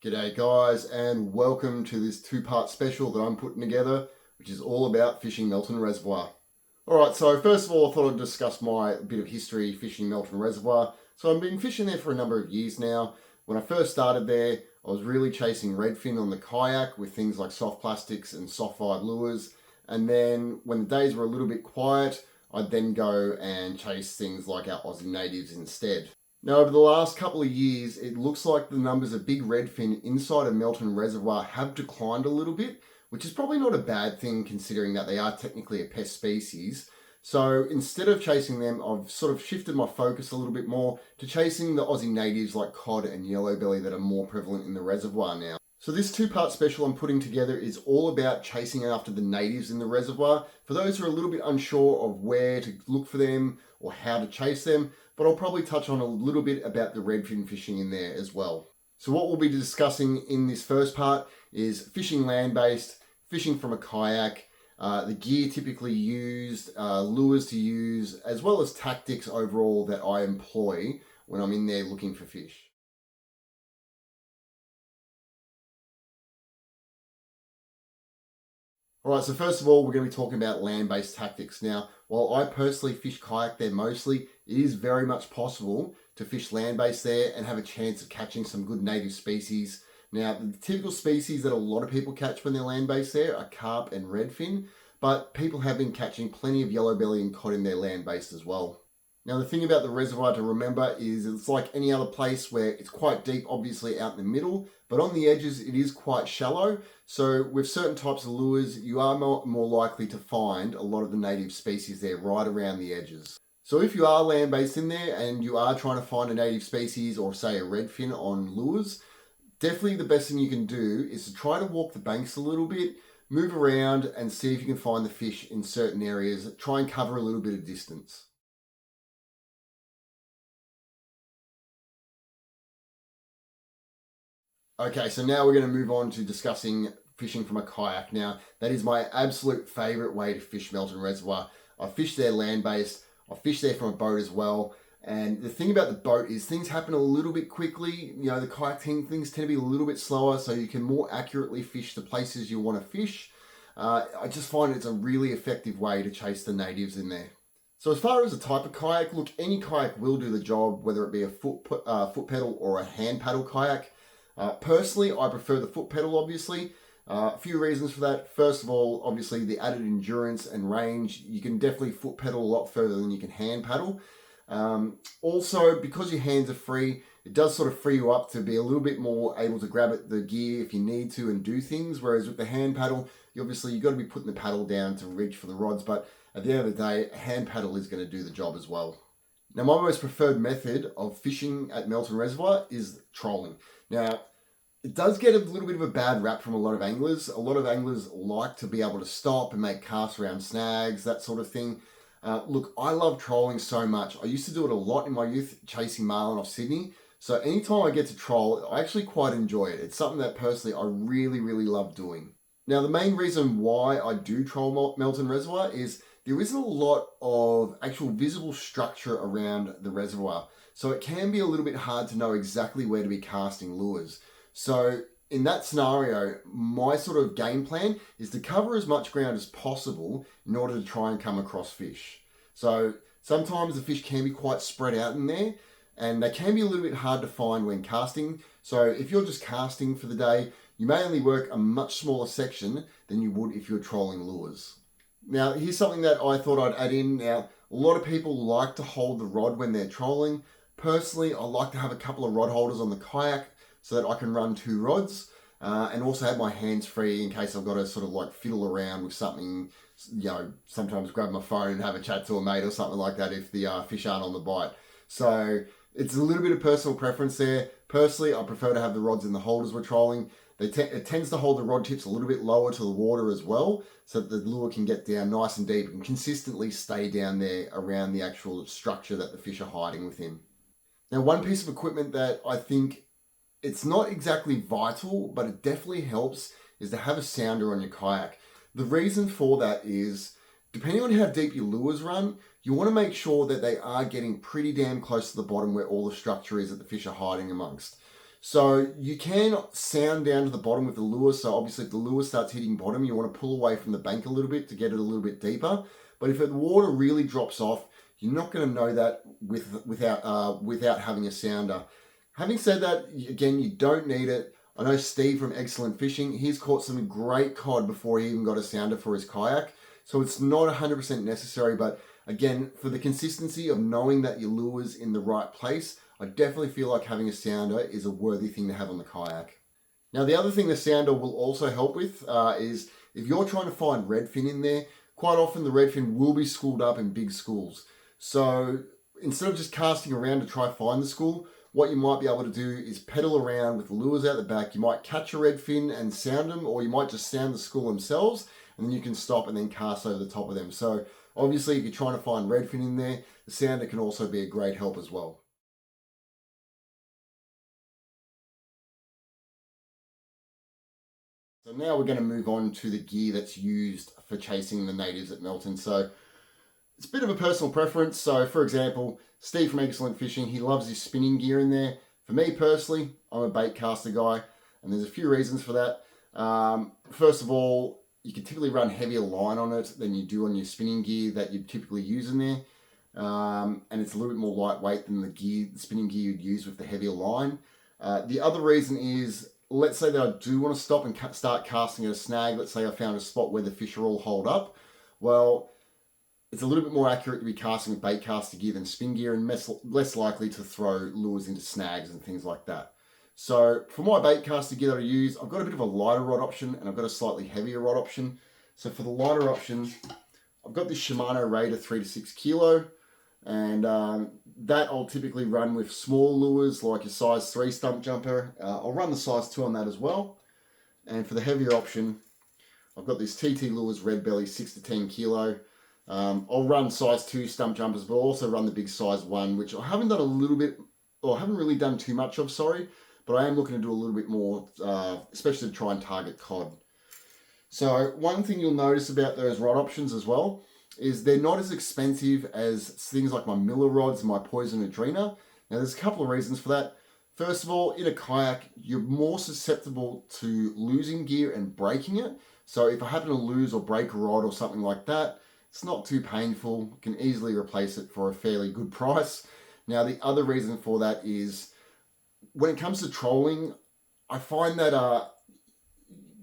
G'day guys, and welcome to this two-part special that I'm putting together, which is all about fishing Melton Reservoir. Alright, so first of all I thought I'd discuss my bit of history fishing Melton Reservoir. So I've been fishing there for a number of years now. When I first started there, I was really chasing redfin on the kayak with things like soft plastics and soft vibe lures. And then when the days were a little bit quiet, I'd then go and chase things like our Aussie natives instead. Now, over the last couple of years, it looks like the numbers of big redfin inside of Melton Reservoir have declined a little bit, which is probably not a bad thing considering that they are technically a pest species. So instead of chasing them, I've sort of shifted my focus a little bit more to chasing the Aussie natives like cod and yellowbelly that are more prevalent in the reservoir now. So this two-part special I'm putting together is all about chasing after the natives in the reservoir. For those who are a little bit unsure of where to look for them or how to chase them, but I'll probably touch on a little bit about the redfin fishing in there as well. So what we'll be discussing in this first part is fishing land-based, fishing from a kayak, the gear typically used, lures to use, as well as tactics overall that I employ when I'm in there looking for fish. Alright, so first of all, we're going to be talking about land-based tactics. Now, while I personally fish kayak there mostly, it is very much possible to fish land-based there and have a chance of catching some good native species. Now, the typical species that a lot of people catch when they're land-based there are carp and redfin, but people have been catching plenty of yellowbelly and cod in their land-based as well. Now, the thing about the reservoir to remember is it's like any other place where it's quite deep, obviously out in the middle, but on the edges it is quite shallow. So with certain types of lures, you are more likely to find a lot of the native species there right around the edges. So if you are land-based in there and you are trying to find a native species or say a redfin on lures, definitely the best thing you can do is to try to walk the banks a little bit, move around and see if you can find the fish in certain areas. Try and cover a little bit of distance. Okay, so now we're going to move on to discussing fishing from a kayak. Now, that is my absolute favourite way to fish Melton Reservoir. I fish there land-based, I fish there from a boat as well. And the thing about the boat is things happen a little bit quickly. You know, the kayak things tend to be a little bit slower, so you can more accurately fish the places you want to fish. I just find it's a really effective way to chase the natives in there. So as far as the type of kayak, look, any kayak will do the job, whether it be a foot pedal or a hand paddle kayak. Personally, I prefer the foot pedal, obviously. A few reasons for that. First of all, obviously the added endurance and range. You can definitely foot pedal a lot further than you can hand paddle. Also, because your hands are free, it does sort of free you up to be a little bit more able to grab at the gear if you need to and do things. Whereas with the hand paddle, you've got to be putting the paddle down to reach for the rods. But at the end of the day, a hand paddle is going to do the job as well. Now, my most preferred method of fishing at Melton Reservoir is trolling. Now, it does get a little bit of a bad rap from a lot of anglers. A lot of anglers like to be able to stop and make casts around snags, that sort of thing. Look, I love trolling so much. I used to do it a lot in my youth, chasing marlin off Sydney. So anytime I get to troll, I actually quite enjoy it. It's something that personally I really, really love doing. Now, the main reason why I do troll Melton Reservoir is there isn't a lot of actual visible structure around the reservoir. So it can be a little bit hard to know exactly where to be casting lures. So in that scenario, my sort of game plan is to cover as much ground as possible in order to try and come across fish. So sometimes the fish can be quite spread out in there and they can be a little bit hard to find when casting. So if you're just casting for the day, you may only work a much smaller section than you would if you're trolling lures. Now, here's something that I thought I'd add in. Now, a lot of people like to hold the rod when they're trolling. Personally, I like to have a couple of rod holders on the kayak so that I can run 2 rods and also have my hands free in case I've got to sort of like fiddle around with something, you know, sometimes grab my phone and have a chat to a mate or something like that if the fish aren't on the bite. So it's a little bit of personal preference there. Personally, I prefer to have the rods in the holders we're trolling. It tends to hold the rod tips a little bit lower to the water as well, so that the lure can get down nice and deep and consistently stay down there around the actual structure that the fish are hiding within. Now, one piece of equipment that I think it's not exactly vital, but it definitely helps, is to have a sounder on your kayak. The reason for that is, depending on how deep your lures run, you want to make sure that they are getting pretty damn close to the bottom where all the structure is that the fish are hiding amongst. So you can sound down to the bottom with the lure. So obviously if the lure starts hitting bottom, you want to pull away from the bank a little bit to get it a little bit deeper. But if the water really drops off, you're not going to know that without having a sounder. Having said that, again, you don't need it. I know Steve from Excellent Fishing, he's caught some great cod before he even got a sounder for his kayak. So it's not 100% necessary, but again, for the consistency of knowing that your lure's in the right place, I definitely feel like having a sounder is a worthy thing to have on the kayak. Now, the other thing the sounder will also help with is if you're trying to find redfin in there, quite often the redfin will be schooled up in big schools. So instead of just casting around to try find the school, what you might be able to do is pedal around with the lures out the back. You might catch a redfin and sound them, or you might just sound the school themselves, and then you can stop and then cast over the top of them. So obviously, if you're trying to find redfin in there, the sounder can also be a great help as well. So now we're going to move on to the gear that's used for chasing the natives at Melton. So it's a bit of a personal preference. So for example, Steve from Excellent Fishing, he loves his spinning gear in there. For me personally, I'm a bait caster guy, and there's a few reasons for that. First of all, you can typically run heavier line on it than you do on your spinning gear that you typically use in there. And it's a little bit more lightweight than the spinning gear you'd use with the heavier line. The other reason is, let's say that I do want to stop and start casting at a snag. Let's say I found a spot where the fish are all holed up. Well, it's a little bit more accurate to be casting with bait caster gear than spin gear, and less likely to throw lures into snags and things like that. So for my bait caster gear that I use, I've got a bit of a lighter rod option and I've got a slightly heavier rod option. So for the lighter option, I've got this Shimano Raider 3 to 6 kilo, and that I'll typically run with small lures like a size 3 Stumpjumper. I'll run the size 2 on that as well. And for the heavier option, I've got this TT Lures Red-Belly 6 to 10 kilo. I'll run size 2 Stumpjumpers, but I'll also run the big size 1, which I haven't done a little bit, or I haven't really done too much of, sorry, but I am looking to do a little bit more, especially to try and target cod. So one thing you'll notice about those rod options as well is they're not as expensive as things like my Miller rods and my Poison Adrena. Now there's a couple of reasons for that. First of all, in a kayak, you're more susceptible to losing gear and breaking it. So if I happen to lose or break a rod or something like that, it's not too painful. You can easily replace it for a fairly good price. Now the other reason for that is when it comes to trolling, I find that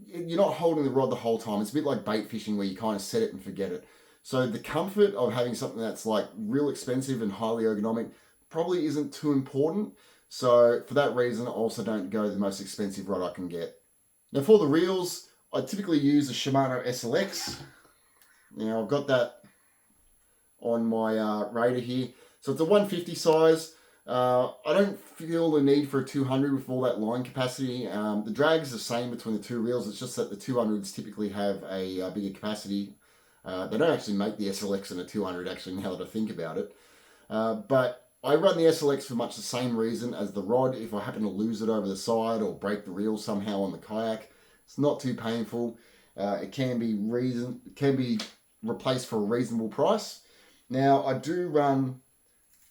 you're not holding the rod the whole time. It's a bit like bait fishing where you kind of set it and forget it. So the comfort of having something that's like real expensive and highly ergonomic probably isn't too important. So for that reason, I also don't go the most expensive rod I can get. Now for the reels, I typically use a Shimano SLX. Now I've got that on my Raider here. So it's a 150 size. I don't feel the need for a 200 with all that line capacity. The drag is the same between the two reels. It's just that the 200s typically have a bigger capacity. They don't actually make the SLX in a 200 actually, now that I think about it. But I run the SLX for much the same reason as the rod. If I happen to lose it over the side or break the reel somehow on the kayak, it's not too painful. It can be replaced for a reasonable price. Now I do run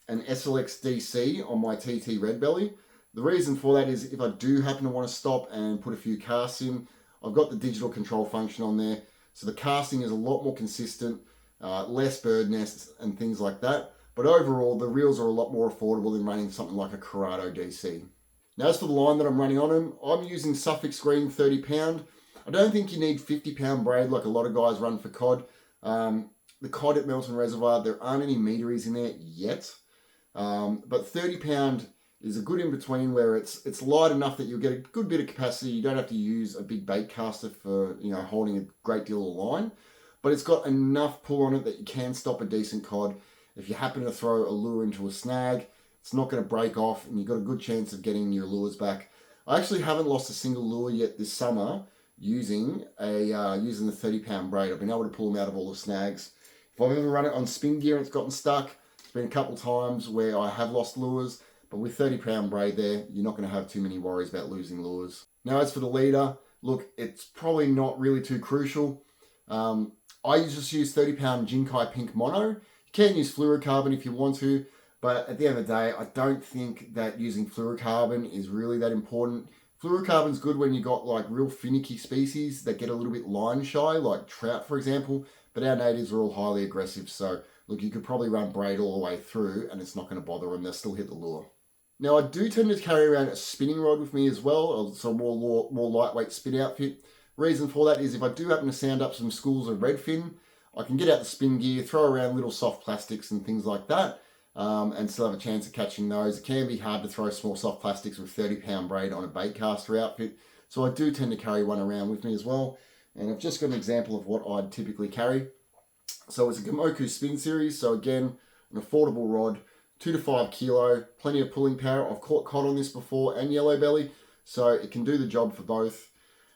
an SLX DC on my TT Red-Belly. The reason for that is if I do happen to want to stop and put a few casts in, I've got the digital control function on there. So the casting is a lot more consistent, less bird nests and things like that. But overall, the reels are a lot more affordable than running something like a Corrado DC. Now as for the line that I'm running on them, I'm using Suffolk Green 30 pound. I don't think you need 50 pound braid like a lot of guys run for cod. The cod at Melton Reservoir, there aren't any meteries in there yet. But 30 pound is a good in between where it's light enough that you'll get a good bit of capacity. You don't have to use a big bait caster for holding a great deal of line, but it's got enough pull on it that you can stop a decent cod. If you happen to throw a lure into a snag, It's not going to break off, and you've got a good chance of getting your lures back. I actually haven't lost a single lure yet this summer using using the 30-pound braid. I've been able to pull them out of all the snags. If I've ever run it on spin gear and it's gotten stuck, it's been a couple of times where I have lost lures, but with 30-pound braid there, you're not going to have too many worries about losing lures. Now, as for the leader, look, it's probably not really too crucial. I just use 30-pound Jinkai Pink Mono. You can use fluorocarbon if you want to, but at the end of the day, I don't think that using fluorocarbon is really that important. Fluorocarbon's good when you got like real finicky species that get a little bit line shy, like trout, for example, but our natives are all highly aggressive, so look, you could probably run braid all the way through and it's not going to bother them. They'll still hit the lure. Now, I do tend to carry around a spinning rod with me as well, so a more lightweight spin outfit. Reason for that is if I do happen to sound up some schools of redfin, I can get out the spin gear, throw around little soft plastics and things like that, and still have a chance of catching those. It can be hard to throw small soft plastics with 30-pound braid on a bait caster outfit, so I do tend to carry one around with me as well. And I've just got an example of what I'd typically carry. So it's a Gamoku spin series, so again, an affordable rod, 2 to 5 kilo, plenty of pulling power. I've caught cod on this before and Yellowbelly, so it can do the job for both.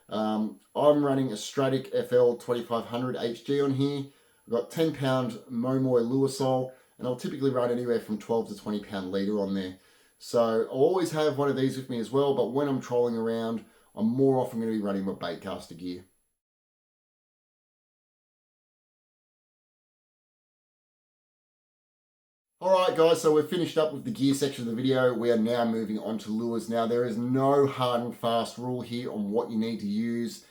I'm running a Stratic FL 2500 HG on here. I've got 10-pound Momoy lure sole, and I'll typically run anywhere from 12 to 20-pound leader on there. So I'll always have one of these with me as well, but when I'm trolling around, I'm more often going to be running my baitcaster gear. Alright guys, so we've finished up with the gear section of the video. We are now moving on to lures. Now, there is no hard and fast rule here on what you need to use.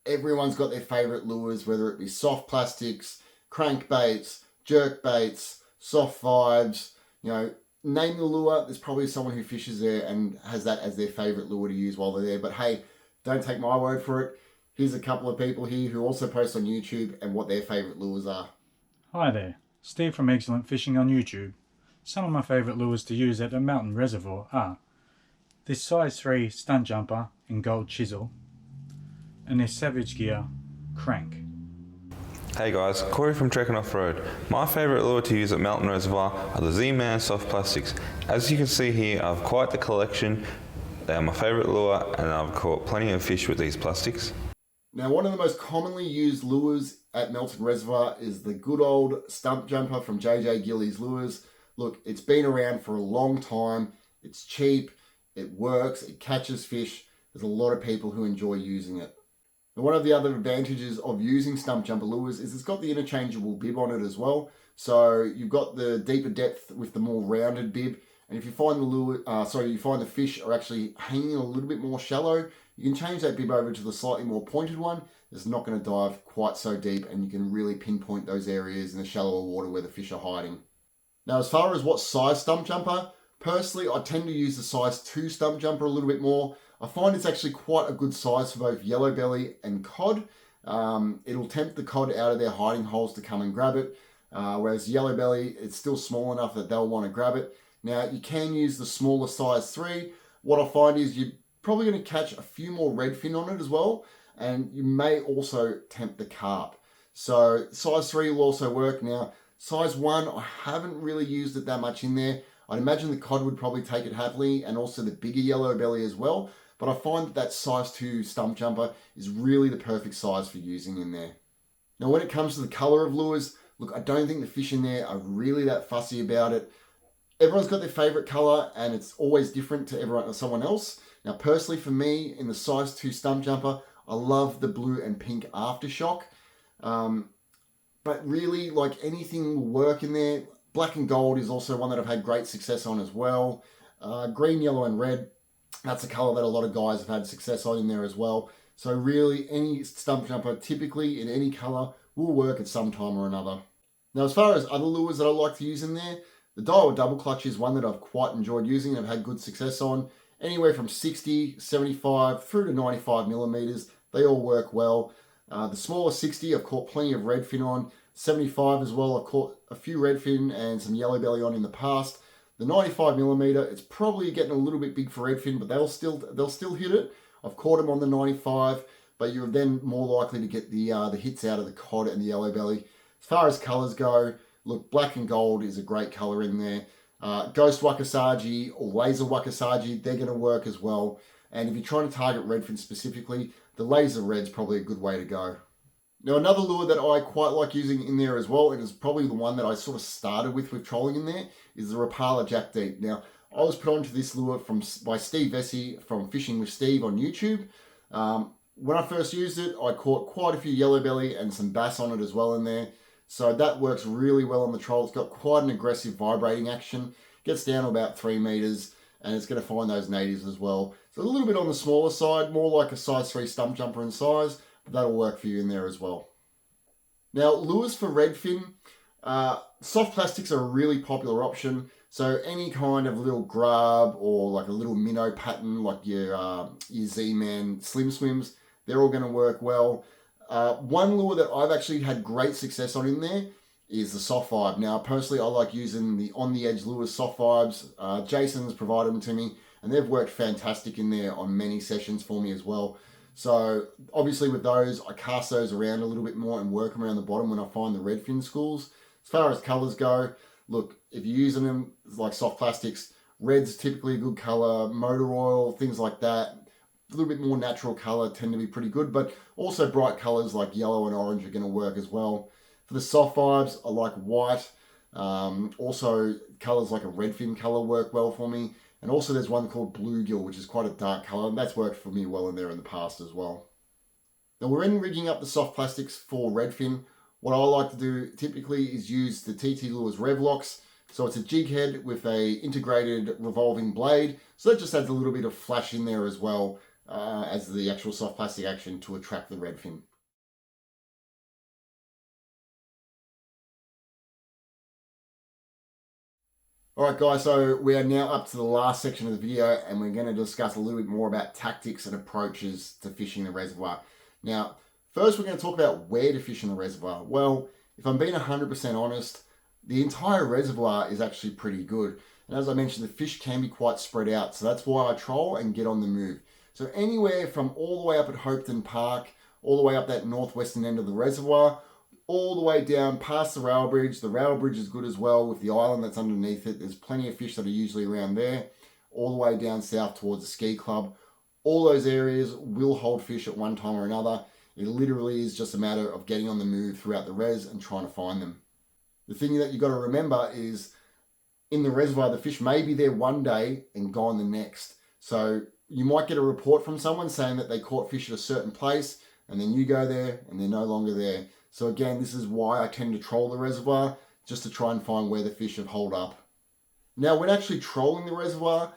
Everyone's got their favourite lures, whether it be soft plastics, crankbaits, jerk baits, soft vibes, you know, name the lure. There's probably someone who fishes there and has that as their favourite lure to use while they're there. But hey, don't take my word for it. Here's a couple of people here who also post on YouTube and what their favourite lures are. Hi there, Steve from Excellent Fishing on YouTube. Some of my favourite lures to use at the Melton Reservoir are this size 3 Stumpjumper in gold chisel and this Savage Gear crank. Hey guys, Corey from Trekking Off Road. My favourite lure to use at Melton Reservoir are the Z-Man soft plastics. As you can see here, I have quite the collection. They are my favourite lure and I've caught plenty of fish with these plastics. Now, one of the most commonly used lures at Melton Reservoir is the good old Stumpjumper from JJ Gillies Lures. Look, it's been around for a long time. It's cheap, it works, it catches fish. There's a lot of people who enjoy using it. And one of the other advantages of using Stumpjumper lures is it's got the interchangeable bib on it as well. So you've got the deeper depth with the more rounded bib. And if you find you find the fish are actually hanging a little bit more shallow, you can change that bib over to the slightly more pointed one. It's not going to dive quite so deep, and you can really pinpoint those areas in the shallower water where the fish are hiding. Now, as far as what size Stumpjumper, personally, I tend to use the size 2 Stumpjumper a little bit more. I find it's actually quite a good size for both Yellowbelly and cod. It'll tempt the cod out of their hiding holes to come and grab it, whereas Yellowbelly, it's still small enough that they'll want to grab it. Now, you can use the smaller size 3. What I find is you're probably going to catch a few more redfin on it as well, and you may also tempt the carp. So size 3 will also work. Now, size 1, I haven't really used it that much in there. I'd imagine the cod would probably take it happily, and also the bigger Yellowbelly as well. But I find that size 2 Stumpjumper is really the perfect size for using in there. Now, when it comes to the colour of lures, look, I don't think the fish in there are really that fussy about it. Everyone's got their favourite colour, and it's always different to someone else. Now, personally for me, in the size 2 Stumpjumper, I love the blue and pink aftershock. But really, like, anything will work in there. Black and gold is also one that I've had great success on as well. Green, yellow and red, that's a colour that a lot of guys have had success on in there as well. So really, any Stumpjumper, typically in any colour, will work at some time or another. Now, as far as other lures that I like to use in there, the Daiwa double clutch is one that I've quite enjoyed using and I've had good success on. Anywhere from 60, 75 through to 95 millimeters, they all work well. The smaller 60, I've caught plenty of redfin on. 75 as well, I've caught a few redfin and some Yellowbelly on in the past. The 95 millimeter, it's probably getting a little bit big for redfin, but they'll still hit it. I've caught them on the 95, but you're then more likely to get the hits out of the cod and the Yellowbelly. As far as colours go, look, black and gold is a great colour in there. Ghost Wakasagi or Laser Wakasagi, they're going to work as well. And if you're trying to target redfin specifically, the Laser Red's probably a good way to go. Now, another lure that I quite like using in there as well, and is probably the one that I sort of started with trolling in there, is the Rapala Jack Deep. Now, I was put onto this lure by Steve Vesey from Fishing with Steve on YouTube. When I first used it, I caught quite a few yellowbelly and some bass on it as well in there. So that works really well on the troll. It's got quite an aggressive vibrating action. Gets down to about 3 meters, and it's going to find those natives as well. So a little bit on the smaller side, more like a size 3 Stumpjumper in size, but that'll work for you in there as well. Now, lures for redfin, soft plastics are a really popular option. So any kind of little grub or like a little minnow pattern, like your Z-Man Slim Swims, they're all going to work well. One lure that I've actually had great success on in there is the soft vibe. Now, personally, I like using the on the edge lures, soft vibes. Jason's provided them to me, and they've worked fantastic in there on many sessions for me as well. So obviously with those, I cast those around a little bit more and work them around the bottom when I find the redfin schools. As far as colors go, look, if you're using them like soft plastics, red's typically a good color, motor oil, things like that. A little bit more natural color tend to be pretty good, but also bright colors like yellow and orange are going to work as well. For the soft vibes, I like white. Also, colors like a redfin color work well for me. And also there's one called bluegill, which is quite a dark color, and that's worked for me well in there in the past as well. Now, we're in rigging up the soft plastics for redfin. What I like to do typically is use the TT Lures Revlocks. So it's a jig head with a integrated revolving blade. So that just adds a little bit of flash in there as well as the actual soft plastic action to attract the redfin. Alright guys, so we are now up to the last section of the video, and we're going to discuss a little bit more about tactics and approaches to fishing the reservoir. Now, first we're going to talk about where to fish in the reservoir. Well, if I'm being 100% honest, the entire reservoir is actually pretty good. And as I mentioned, the fish can be quite spread out, so that's why I troll and get on the move. So anywhere from all the way up at Hopeton Park, all the way up that northwestern end of the reservoir, all the way down past the rail bridge. The rail bridge is good as well with the island that's underneath it. There's plenty of fish that are usually around there. All the way down south towards the ski club. All those areas will hold fish at one time or another. It literally is just a matter of getting on the move throughout the res and trying to find them. The thing that you've got to remember is in the reservoir, the fish may be there one day and gone the next. So you might get a report from someone saying that they caught fish at a certain place, and then you go there and they're no longer there. So again, this is why I tend to troll the reservoir, just to try and find where the fish have holed up. Now, when actually trolling the reservoir,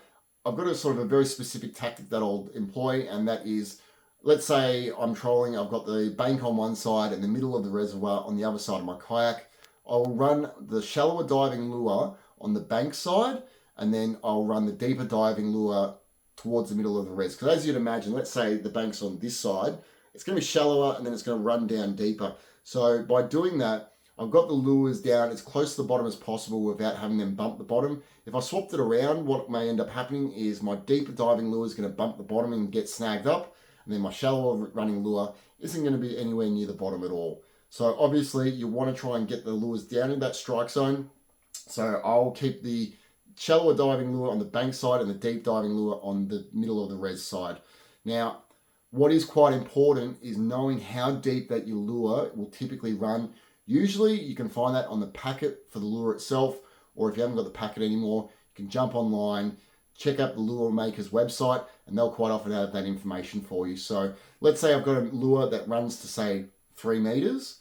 I've got a sort of a very specific tactic that I'll employ, and that is, let's say I'm trolling, I've got the bank on one side and the middle of the reservoir on the other side of my kayak. I'll run the shallower diving lure on the bank side, and then I'll run the deeper diving lure towards the middle of the res. Because as you'd imagine, let's say the bank's on this side, it's going to be shallower and then it's going to run down deeper. So by doing that, I've got the lures down as close to the bottom as possible without having them bump the bottom. If I swapped it around, what may end up happening is my deeper diving lure is going to bump the bottom and get snagged up, and then my shallower running lure isn't going to be anywhere near the bottom at all. So obviously you want to try and get the lures down in that strike zone. So I'll keep the shallower diving lure on the bank side and the deep diving lure on the middle of the res side. Now, what is quite important is knowing how deep that your lure will typically run. Usually you can find that on the packet for the lure itself, or if you haven't got the packet anymore, you can jump online, check out the lure maker's website, and they'll quite often have that information for you. So let's say I've got a lure that runs to say 3 meters.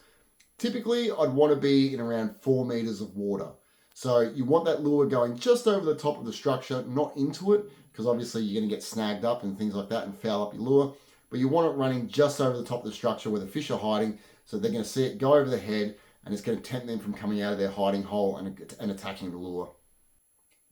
Typically I'd want to be in around 4 meters of water. So you want that lure going just over the top of the structure, not into it, because obviously you're going to get snagged up and things like that and foul up your lure. But you want it running just over the top of the structure where the fish are hiding, so they're going to see it go over the head, and it's going to tempt them from coming out of their hiding hole and attacking the lure.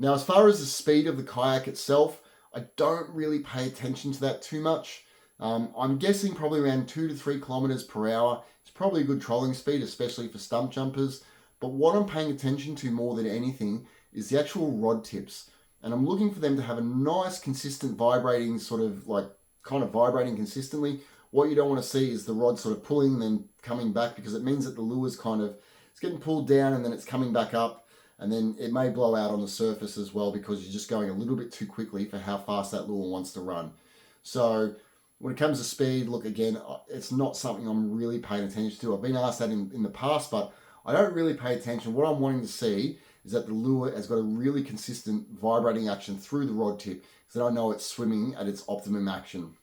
Now, as far as the speed of the kayak itself, I don't really pay attention to that too much. I'm guessing probably around 2 to 3 kilometers per hour. It's probably a good trolling speed, especially for stump jumpers. But what I'm paying attention to more than anything is the actual rod tips. And I'm looking for them to have a nice, consistent vibrating kind of vibrating consistently. What you don't want to see is the rod sort of pulling and then coming back, because it means that the lure's it's getting pulled down and then it's coming back up. and then it may blow out on the surface as well because you're just going a little bit too quickly for how fast that lure wants to run. So when it comes to speed, look, again, it's not something I'm really paying attention to. I've been asked that in the past, but I don't really pay attention. What I'm wanting to see is that the lure has got a really consistent vibrating action through the rod tip, so that I know it's swimming at its optimum action.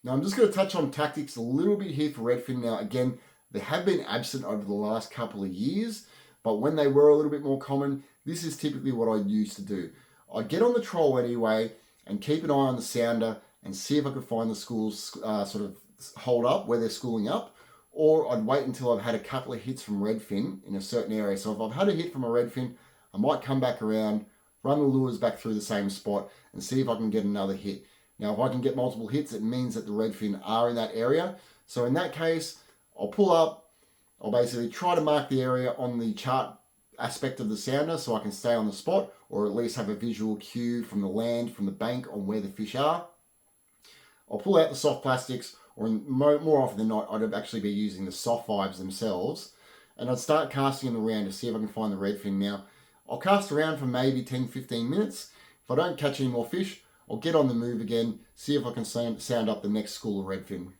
Now I'm just going to touch on tactics a little bit here for redfin. Now again, they have been absent over the last couple of years, but when they were a little bit more common, this is typically what I used to do. I'd get on the troll anyway and keep an eye on the sounder and see if I could find the schools sort of hold up where they're schooling up, or I'd wait until I've had a couple of hits from redfin in a certain area. So if I've had a hit from a redfin, I might come back around, run the lures back through the same spot and see if I can get another hit. Now, if I can get multiple hits, it means that the redfin are in that area. So in that case, I'll pull up, I'll basically try to mark the area on the chart aspect of the sounder so I can stay on the spot, or at least have a visual cue from the land, from the bank on where the fish are. I'll pull out the soft plastics, or more often than not, I'd actually be using the soft vibes themselves, and I'd start casting them around to see if I can find the redfin. Now, I'll cast around for maybe 10-15 minutes. If I don't catch any more fish, I'll get on the move again, see if I can sound up the next school of redfin.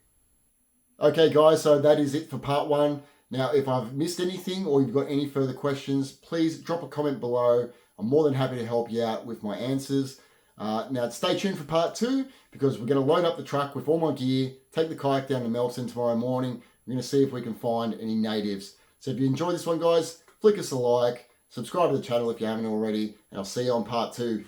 Okay guys, so that is it for part one. Now, if I've missed anything or you've got any further questions, please drop a comment below. I'm more than happy to help you out with my answers. Now, stay tuned for part two, because we're going to load up the truck with all my gear, take the kayak down to Melton tomorrow morning. We're going to see if we can find any natives. So if you enjoyed this one, guys, flick us a like, subscribe to the channel if you haven't already, and I'll see you on part two.